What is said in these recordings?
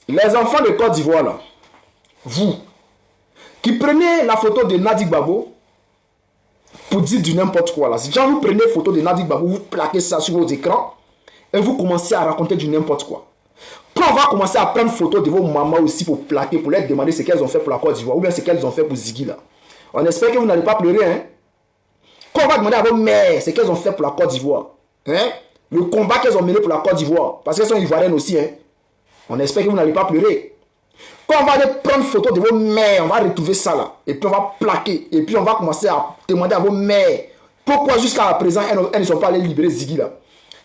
Les enfants de Côte d'Ivoire, là, vous, qui prenez la photo de Nadi Gbagbo pour dire du n'importe quoi, là. Si genre vous prenez photo de Nadi Gbagbo, vous plaquez ça sur vos écrans et vous commencez à raconter du n'importe quoi. Quand on va commencer à prendre photo de vos mamans aussi pour plaquer, pour leur demander ce qu'elles ont fait pour la Côte d'Ivoire ou bien ce qu'elles ont fait pour Ziggy, là. On espère que vous n'allez pas pleurer, hein. Quand on va demander à vos mères ce qu'elles ont fait pour la Côte d'Ivoire, hein, le combat qu'elles ont mené pour la Côte d'Ivoire, parce qu'elles sont ivoiriennes aussi, hein. On espère que vous n'allez pas pleurer. Quand on va aller prendre photo de vos mères, on va retrouver ça là. Et puis on va plaquer. Et puis on va commencer à demander à vos mères pourquoi jusqu'à présent elles ne sont pas allées libérer Ziggy là.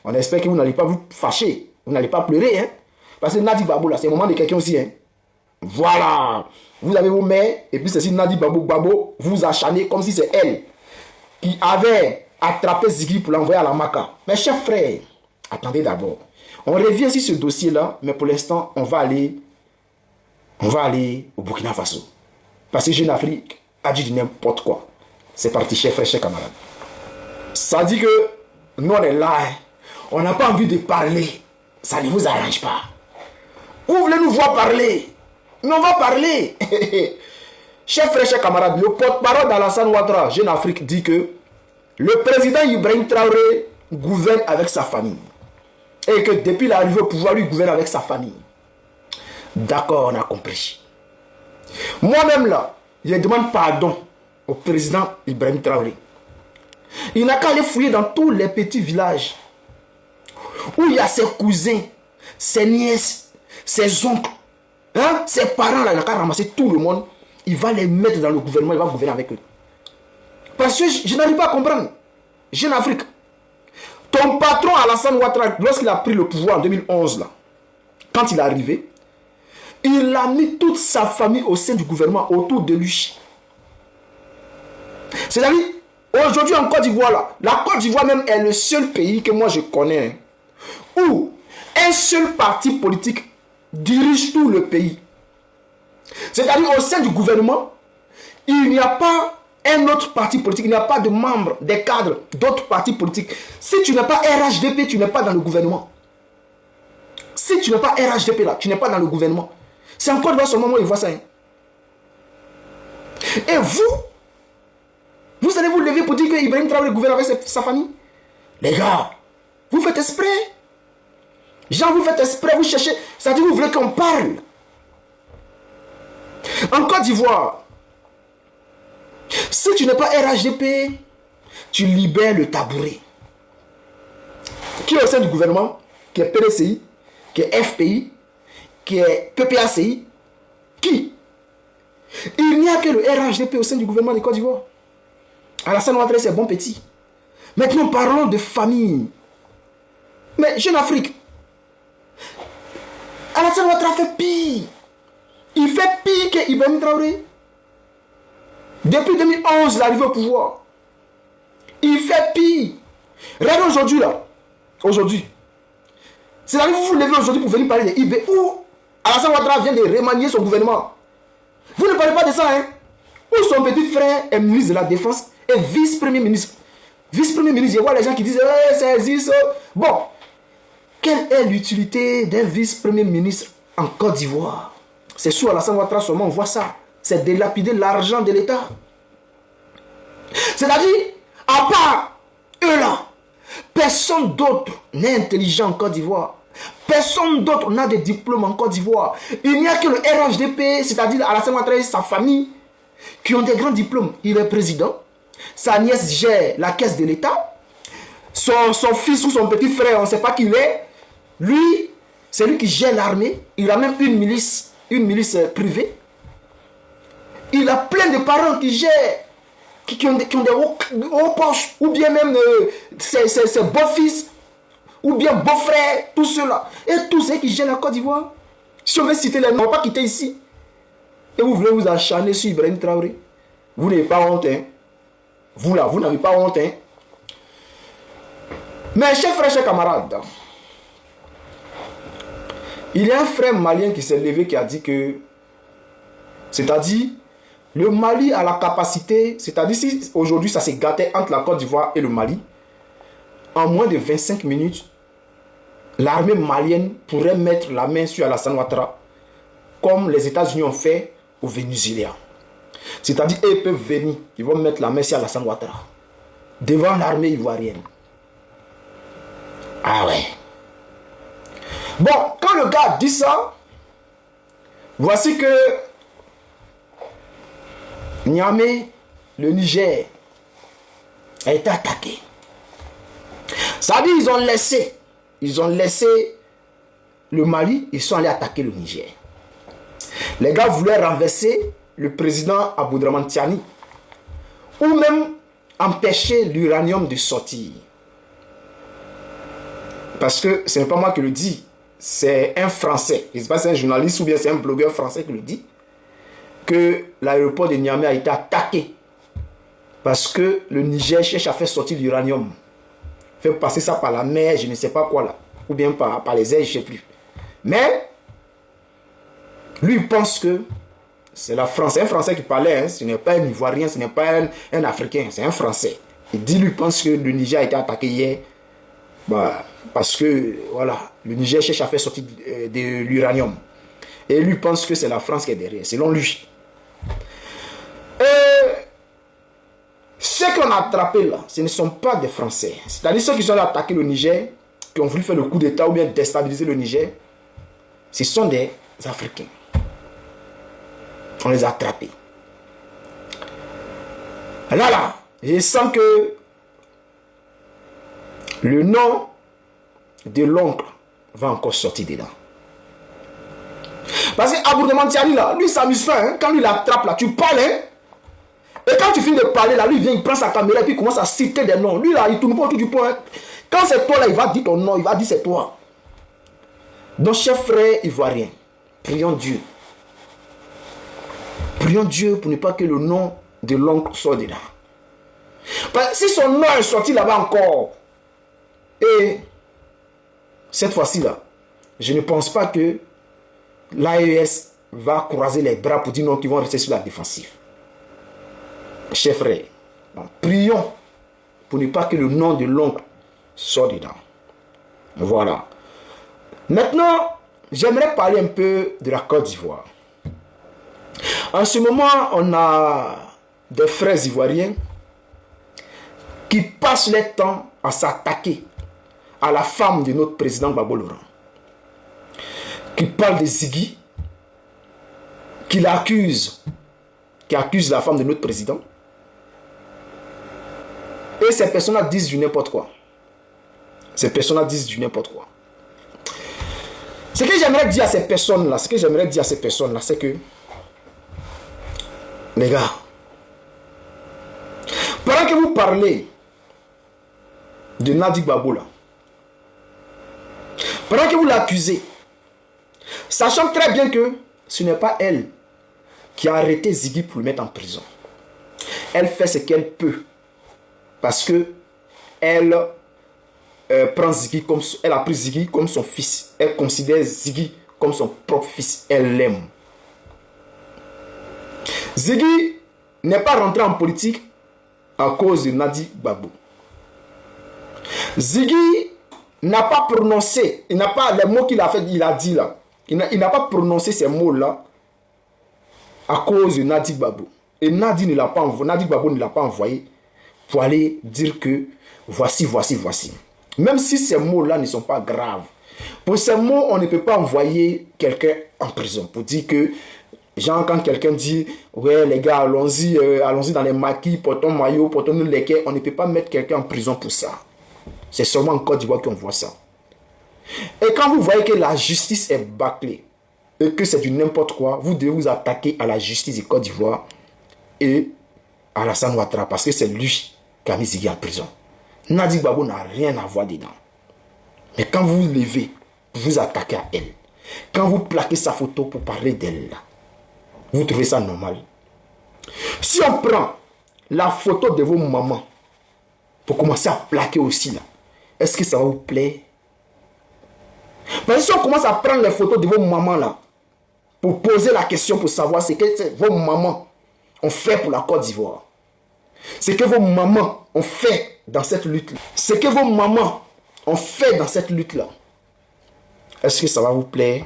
On espère que vous n'allez pas vous fâcher. Vous n'allez pas pleurer, hein. Parce que Nadi Gbagbo là, c'est le moment de quelqu'un aussi, hein. Voilà. Vous avez vos mères. Et puis c'est si Nadi Gbagbo vous acharnez comme si c'est elle qui avait attrapé Ziggy pour l'envoyer à la Maka. Mes chers frères, attendez d'abord. On revient sur ce dossier-là, mais pour l'instant, on va aller au Burkina Faso. Parce que Jeune Afrique a dit n'importe quoi. C'est parti, chers frères, chers camarades. Ça dit que nous, on est là, hein. On n'a pas envie de parler. Ça ne vous arrange pas. Vous voulez nous voir parler? Mais on va parler. Chers frères, chers camarades, le porte-parole d'Alassane Ouattara, Jeune Afrique, dit que le président Ibrahim Traoré gouverne avec sa famille. Et que depuis l'arrivée au pouvoir, lui gouverne avec sa famille. D'accord, on a compris. Moi-même là, je demande pardon au président Ibrahim Traoré. Il n'a qu'à aller fouiller dans tous les petits villages où il y a ses cousins, ses nièces, ses oncles, hein, ses parents là, il n'a qu'à ramasser tout le monde. Il va les mettre dans le gouvernement, il va gouverner avec eux. Parce que je n'arrive pas à comprendre. Jeune Afrique. Ton patron Alassane Ouattara, lorsqu'il a pris le pouvoir en 2011, là, quand il est arrivé, il a mis toute sa famille au sein du gouvernement autour de lui. C'est-à-dire, aujourd'hui en Côte d'Ivoire, là, la Côte d'Ivoire même est le seul pays que moi je connais, hein, où un seul parti politique dirige tout le pays. C'est-à-dire, au sein du gouvernement, il n'y a pas un autre parti politique, il n'y a pas de membres, des cadres d'autres partis politiques. Si tu n'es pas RHDP, tu n'es pas dans le gouvernement. Si tu n'es pas RHDP là, tu n'es pas dans le gouvernement. C'est encore dans ce moment où il voit ça. Hein. Et vous allez vous lever pour dire que Ibrahim Traoré gouverne avec sa famille? Les gars, vous faites exprès. Genre, vous faites exprès, vous cherchez. C'est-à-dire, vous voulez qu'on parle. En Côte d'Ivoire, si tu n'es pas RHDP, tu libères le tabouret. Qui est au sein du gouvernement, qui est PDCI, qui est FPI, qui est PPACI, qui? Il n'y a que le RHDP au sein du gouvernement de Côte d'Ivoire. Alassane Ouattara, c'est bon petit. Maintenant, parlons de famille. Mais Jeune Afrique, Alassane Ouattara fait pire. Il fait pire que Ibrahim Traoré. Depuis 2011, l'arrivée au pouvoir. Il fait pire. Regardez aujourd'hui là. Aujourd'hui. C'est-à-dire que vous vous levez aujourd'hui pour venir parler de IB où Alassane Ouattara vient de remanier son gouvernement. Vous ne parlez pas de ça, hein? Où son petit frère est ministre de la Défense et vice-premier ministre. Vice-premier ministre, je vois les gens qui disent c'est existe. Bon, quelle est l'utilité d'un vice-premier ministre en Côte d'Ivoire? C'est sur Alassane Ouattara seulement on voit ça. C'est délapider l'argent de l'État. C'est-à-dire, à part eux là, personne d'autre n'est intelligent en Côte d'Ivoire. Personne d'autre n'a de diplôme en Côte d'Ivoire. Il n'y a que le RHDP, c'est-à-dire Alassane Ouattara et sa famille, qui ont des grands diplômes. Il est président. Sa nièce gère la caisse de l'État. Son fils ou son petit frère, on ne sait pas qui il est. Lui, c'est lui qui gère l'armée. Il a même une milice privée. Il a plein de parents qui gèrent, qui ont des hauts poches, ou bien même ses beaux-fils, ou bien beaux-frères, tous ceux-là. Et tous ceux qui gèrent la Côte d'Ivoire. Si on veut citer les noms, on ne va pas quitter ici. Et vous voulez vous acharner sur Ibrahim Traoré? Vous n'avez pas honte, hein? Vous là, vous n'avez pas honte, hein? Mais chers frères, chers camarades, il y a un frère malien qui s'est levé qui a dit que, c'est-à-dire, le Mali a la capacité, c'est-à-dire si aujourd'hui ça s'est gâté entre la Côte d'Ivoire et le Mali, en moins de 25 minutes, l'armée malienne pourrait mettre la main sur Alassane Ouattara comme les États-Unis ont fait au Venezuela. C'est-à-dire, ils peuvent venir, ils vont mettre la main sur Alassane Ouattara, devant l'armée ivoirienne. Ah ouais. Bon, quand le gars dit ça, voici que Niamey, le Niger, a été attaqué. Ça dit, ils ont laissé le Mali, ils sont allés attaquer le Niger. Les gars voulaient renverser le président Aboudraman Tiani, ou même empêcher l'uranium de sortir. Parce que ce n'est pas moi qui le dis, c'est un Français, je ne sais pas si c'est un journaliste ou bien c'est un blogueur français qui le dit, que l'aéroport de Niamey a été attaqué parce que le Niger cherche à faire sortir l'uranium. Fait passer ça par la mer, je ne sais pas quoi là, ou bien par les airs, je ne sais plus. Mais, lui il pense que c'est la France, c'est un Français qui parlait, hein, ce n'est pas un Ivoirien, ce n'est pas un Africain, c'est un Français. Il dit, lui pense que le Niger a été attaqué hier, bah, parce que, voilà, le Niger cherche à faire sortir de l'uranium. Et lui pense que c'est la France qui est derrière, selon lui. Ceux qu'on a attrapés là, ce ne sont pas des Français. C'est-à-dire ceux qui sont allés attaquer le Niger, qui ont voulu faire le coup d'État ou bien déstabiliser le Niger, ce sont des Africains. On les a attrapés. Là, je sens que le nom de l'oncle va encore sortir dedans. Parce qu'Aboudraman Tiani là, lui s'amuse pas, hein? Quand lui l'attrape là, tu parles, hein? Et quand tu finis de parler là, lui vient, il prend sa caméra et puis il commence à citer des noms. Lui là, il tourne pas autour du point. Quand c'est toi là, il va dire ton nom, il va dire c'est toi. Donc, chers frères ivoiriens, prions Dieu. Prions Dieu pour ne pas que le nom de l'oncle soit dedans. Parce que si son nom est sorti là-bas encore, et cette fois-ci là, je ne pense pas que l'AES va croiser les bras pour dire non, qu'ils vont rester sur la défensive. Chers frères, prions pour ne pas que le nom de l'oncle soit dedans. Voilà. Maintenant, j'aimerais parler un peu de la Côte d'Ivoire. En ce moment, on a des frères ivoiriens qui passent leur temps à s'attaquer à la femme de notre président Gbagbo Laurent, qui parle de Ziggy, qui l'accuse, qui accuse la femme de notre président. Et ces personnes-là disent du n'importe quoi. Ces personnes-là disent du n'importe quoi. Ce que j'aimerais dire à ces personnes-là, c'est que, les gars, pendant que vous parlez de Nadi Gbagbo là, pendant que vous l'accusez, sachant très bien que ce n'est pas elle qui a arrêté Ziggy pour le mettre en prison. Elle fait ce qu'elle peut. Parce que elle prend Ziggy comme elle a pris Ziggy comme son fils. Elle considère Ziggy comme son propre fils. Elle l'aime. Ziggy n'est pas rentré en politique à cause de Nadi Gbagbo. Ziggy n'a pas prononcé, il n'a pas les mots qu'il a fait, il a dit là. Il n'a pas prononcé ces mots là à cause de Nadi Gbagbo. Et Nadi ne l'a pas envoyé. Nadi Gbagbo ne l'a pas envoyé pour aller dire que voici. Même si ces mots-là ne sont pas graves. Pour ces mots, on ne peut pas envoyer quelqu'un en prison. Pour dire que, genre, quand quelqu'un dit, ouais, les gars, allons-y dans les maquis, portons maillot, portons les quais, on ne peut pas mettre quelqu'un en prison pour ça. C'est seulement en Côte d'Ivoire qu'on voit ça. Et quand vous voyez que la justice est bâclée, et que c'est du n'importe quoi, vous devez vous attaquer à la justice de Côte d'Ivoire et à Alassane Ouattara, parce que c'est lui qui a mis Ziggy en prison. Nadi Gbagbo n'a rien à voir dedans. Mais quand vous vous levez, vous attaquez à elle. Quand vous plaquez sa photo pour parler d'elle, vous trouvez ça normal? Si on prend la photo de vos mamans pour commencer à plaquer aussi là, est-ce que ça va vous plaire? Parce que si on commence à prendre les photos de vos mamans là, pour poser la question, pour savoir ce que vos mamans ont fait pour la Côte d'Ivoire, ce que vos mamans ont fait dans cette lutte-là, ce que vos mamans ont fait dans cette lutte-là, est-ce que ça va vous plaire?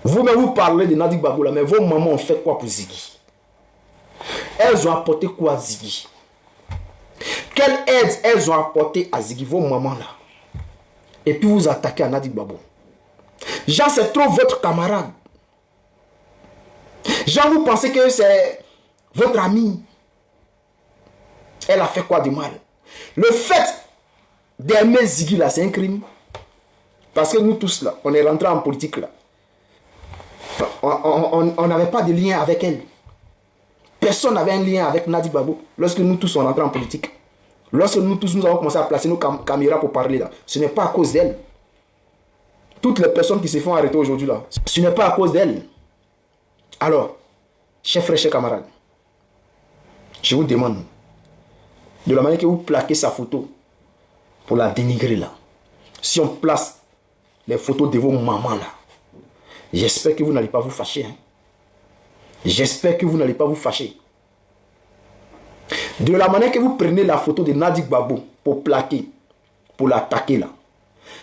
Vous-même, vous parlez de Nadi Gbagbo là, mais vos mamans ont fait quoi pour Ziggy? Elles ont apporté quoi à Ziggy? Quelle aide elles ont apporté à Ziggy, vos mamans là? Et puis vous attaquez à Nadi Gbagbo. Jean, c'est trop votre camarade. Jean, vous pensez que c'est votre ami. Elle a fait quoi de mal? Le fait d'aimer Ziggy là, c'est un crime. Parce que nous tous là, on est rentrés en politique là. On n'avait pas de lien avec elle. Personne n'avait un lien avec Nadi Gbagbo lorsque nous tous sommes rentrés en politique. Lorsque nous tous nous avons commencé à placer nos caméras pour parler là, ce n'est pas à cause d'elle. Toutes les personnes qui se font arrêter aujourd'hui là, ce n'est pas à cause d'elle. Alors, chers frères, chers camarades, je vous demande, de la manière que vous plaquez sa photo pour la dénigrer là, si on place les photos de vos mamans là, j'espère que vous n'allez pas vous fâcher. Hein? J'espère que vous n'allez pas vous fâcher. De la manière que vous prenez la photo de Nadi Gbagbo pour plaquer, pour l'attaquer là,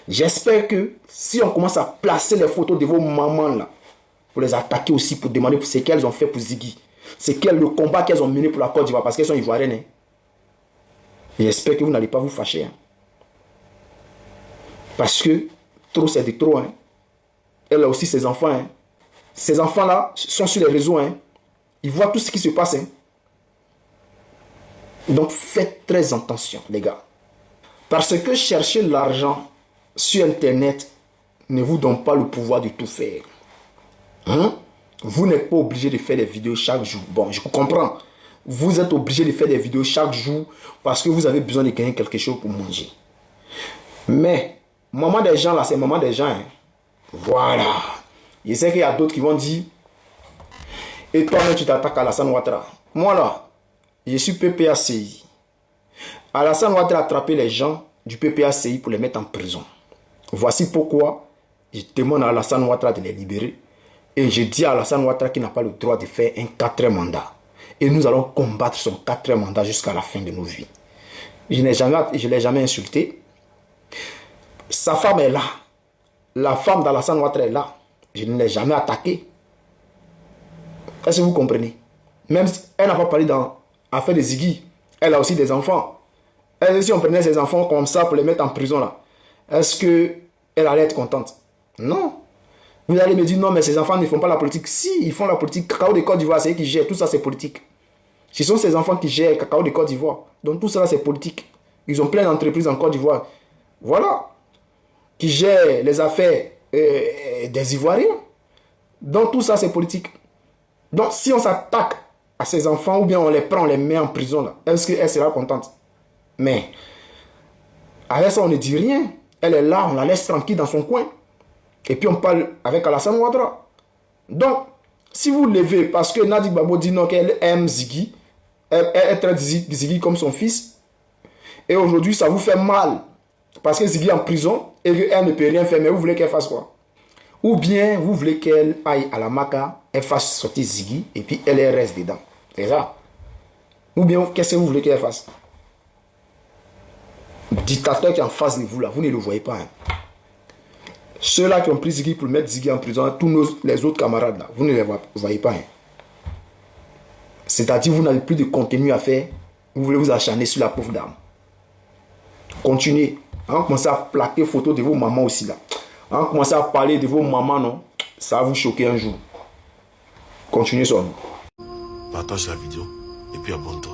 j'espère que si on commence à placer les photos de vos mamans là, pour les attaquer aussi, pour demander ce qu'elles ont fait pour Ziggy, c'est quel le combat qu'elles ont mené pour la Côte d'Ivoire, parce qu'elles sont ivoiriennes. Hein? J'espère que vous n'allez pas vous fâcher. Hein? Parce que trop c'est de trop. Hein? Elle a aussi ses enfants. Hein? Ces enfants-là sont sur les réseaux. Hein? Ils voient tout ce qui se passe. Hein? Donc faites très attention, les gars. Parce que chercher l'argent sur Internet ne vous donne pas le pouvoir de tout faire. Hein? Vous n'êtes pas obligé de faire des vidéos chaque jour. Bon, je comprends. Vous êtes obligé de faire des vidéos chaque jour parce que vous avez besoin de gagner quelque chose pour manger. Mais, maman des gens là, c'est maman des gens. Hein? Voilà. Je sais qu'il y a d'autres qui vont dire, et toi-même tu t'attaques à Alassane Ouattara. Moi là, je suis PPACI. Alassane Ouattara a attrapé les gens du PPACI pour les mettre en prison. Voici pourquoi je demande à Alassane Ouattara de les libérer. Et je dis à Alassane Ouattara qu'il n'a pas le droit de faire un 4e mandat. Et nous allons combattre son 4e mandat jusqu'à la fin de nos vies. Je ne l'ai jamais insulté. Sa femme est là. La femme d'Alassane Ouattara est là. Je ne l'ai jamais attaqué. Est-ce que vous comprenez? Même si elle n'a pas parlé dans l'affaire de Ziggy, elle a aussi des enfants. Et si on prenait ses enfants comme ça pour les mettre en prison là, est-ce qu'elle allait être contente? Non. Vous allez me dire non, mais ces enfants ne font pas la politique. Si, ils font la politique. Cacao de Côte d'Ivoire, c'est eux qui gèrent. Tout ça, c'est politique. Ce sont ces enfants qui gèrent Cacao de Côte d'Ivoire. Donc tout ça, c'est politique. Ils ont plein d'entreprises en Côte d'Ivoire. Voilà. Qui gèrent les affaires des Ivoiriens. Donc tout ça, c'est politique. Donc si on s'attaque à ces enfants ou bien on les prend, on les met en prison, là, est-ce qu'elle sera contente? Mais avec ça, on ne dit rien. Elle est là, on la laisse tranquille dans son coin. Et puis on parle avec Alassane Ouattara. Donc, si vous levez, parce que Nadi Gbagbo dit non, qu'elle aime Ziggy, elle traite Ziggy comme son fils, et aujourd'hui ça vous fait mal, parce que Ziggy est en prison, et qu'elle ne peut rien faire, mais vous voulez qu'elle fasse quoi? Ou bien vous voulez qu'elle aille à la Maca, elle fasse sortir Ziggy, et puis elle reste dedans. C'est ça. Ou bien, qu'est-ce que vous voulez qu'elle fasse? Le dictateur qui est en face de vous là, vous ne le voyez pas. Hein? Ceux-là qui ont pris Ziggy pour mettre Ziggy en prison, tous les autres camarades là, vous ne les voyez pas. Hein? C'est-à-dire vous n'avez plus de contenu à faire, vous voulez vous acharner sur la pauvre dame. Continuez. On commence à plaquer photos de vos mamans aussi là. On commence à parler de vos mamans, non? Ça va vous choquer un jour. Continuez sur nous. Partage la vidéo et puis abonne-toi.